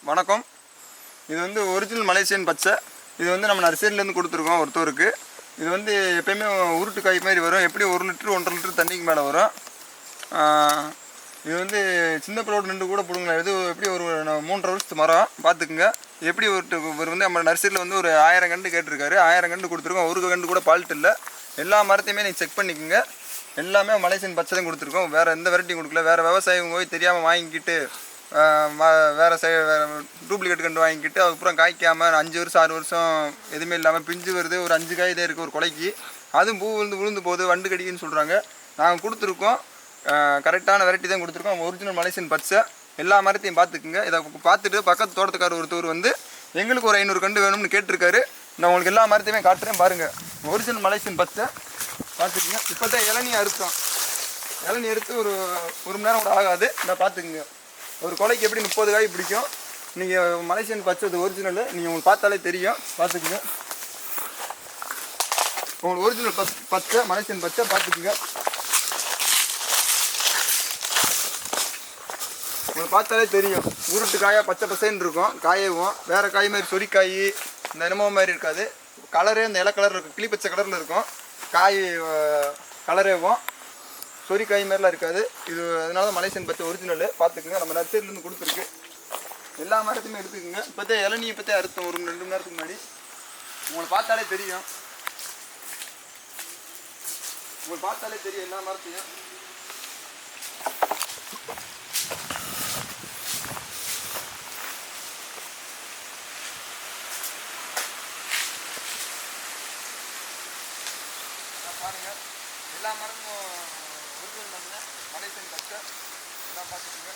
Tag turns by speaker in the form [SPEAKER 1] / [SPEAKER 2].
[SPEAKER 1] வணக்கம். இது வந்து ஒரிஜினல் மலேசியன் பச்சை. இது வந்து நம்ம நர்சரியிலேருந்து கொடுத்துருக்கோம் ஒருத்தருக்கு. இது வந்து எப்போயுமே உருட்டு காய் மாதிரி வரும். எப்படி 1 லிட்டரு 1.5 லிட்டரு தண்ணிக்கு மேலே வரும். இது வந்து சின்ன பிள்ளோடு நின்று கூட பிடுங்களா. இது எப்படி ஒரு 3.5 வருஷத்து மரம் பார்த்துக்குங்க. எப்படி ஒரு வந்து நம்ம நர்சரியில் வந்து ஒரு 1000 கண்டு கேட்டிருக்காரு. 1000 கண்டு கொடுத்துருக்கோம். ஒரு கண்டு கூட ஃபால்ட் இல்லை. எல்லா மரத்தையுமே நீங்கள் செக் பண்ணிக்கோங்க. எல்லாமே மலேசியன் பச்சை தான் கொடுத்துருக்கோம். வேறு எந்த வெரைட்டியும் கொடுக்கல. வேறு விவசாயிங்க போய் தெரியாமல் வாங்கிக்கிட்டு வேறு டூப்ளிகேட் கண்டு வாங்கிக்கிட்டு அதுக்கப்புறம் காய்க்காமல் 5 வருஷம் 6 வருஷம் எதுவுமே இல்லாமல் பிஞ்சு வருது. ஒரு 5 காய் தான் இருக்குது ஒரு கொலைக்கு. அதுவும் பூ விழுந்து போகுது, வண்டு கடிக்குன்னு சொல்கிறாங்க. நாங்கள் கொடுத்துருக்கோம். கரெக்டான வெரைட்டி தான் கொடுத்துருக்கோம். ஒரிஜினல் மலேசியன் பச்சை. எல்லா மரத்தையும் பார்த்துக்குங்க. இதை பார்த்துட்டு பக்கத்து தோட்டத்துக்காரர் ஒருத்தர் வந்து எங்களுக்கு ஒரு 500 கண்டு வேணும்னு கேட்டிருக்காரு. நான் உங்களுக்கு எல்லா மரத்தையுமே காட்டுறேன் பாருங்கள். ஒரிஜினல் மலேசியன் பச்சை பார்த்துக்குங்க. இப்போ தான் இளநீ அறுத்தோம். இளநீ அறுத்து ஒரு மணி நேரம் கூட ஆகாது. இதை பார்த்துக்குங்க. ஒரு கொலைக்கு எப்படி 30 காய் பிடிக்கும். நீங்கள் மலேசியன் பச்சை அது ஒரிஜினல். நீங்கள் உங்களுக்கு பார்த்தாலே தெரியும். பார்த்துக்குங்க. உங்களுக்கு ஒரிஜினல் பச்சை மலேசியன் பச்சை பார்த்துக்குங்க. உங்களுக்கு பார்த்தாலே தெரியும். உருட்டு காயாக பச்சை பசைன்னு இருக்கும். காயவும் வேறு காய் மாதிரி சொரிக்காய் இந்த என்னமோ மாதிரி இருக்காது. கலரே இந்த இலை கலர் இருக்கும். கிளிப்பச்சை கலரில் இருக்கும். காய் கலரேவும் சொரிக்காய் மாதிரிலாம் இருக்காது. இது அதனால தான் மலேசியன் பச்சை ஒரிஜினல். பார்த்துக்குங்க. நம்ம நர்சரிலேருந்து கொடுத்துருக்கு. எல்லா மரத்தையுமே எடுத்துக்கோங்க. இப்போத்தே இளநீயை பற்றி அறுத்தோம் ஒரு 2 மணி நேரத்துக்கு முன்னாடி. உங்களுக்கு பார்த்தாலே தெரியும். எல்லா மரத்தையும். பாருங்கள். எல்லா மரமும் ஒரிஜினல் மலேசியன் பச்சை. எல்லாம் பார்த்துக்குங்க.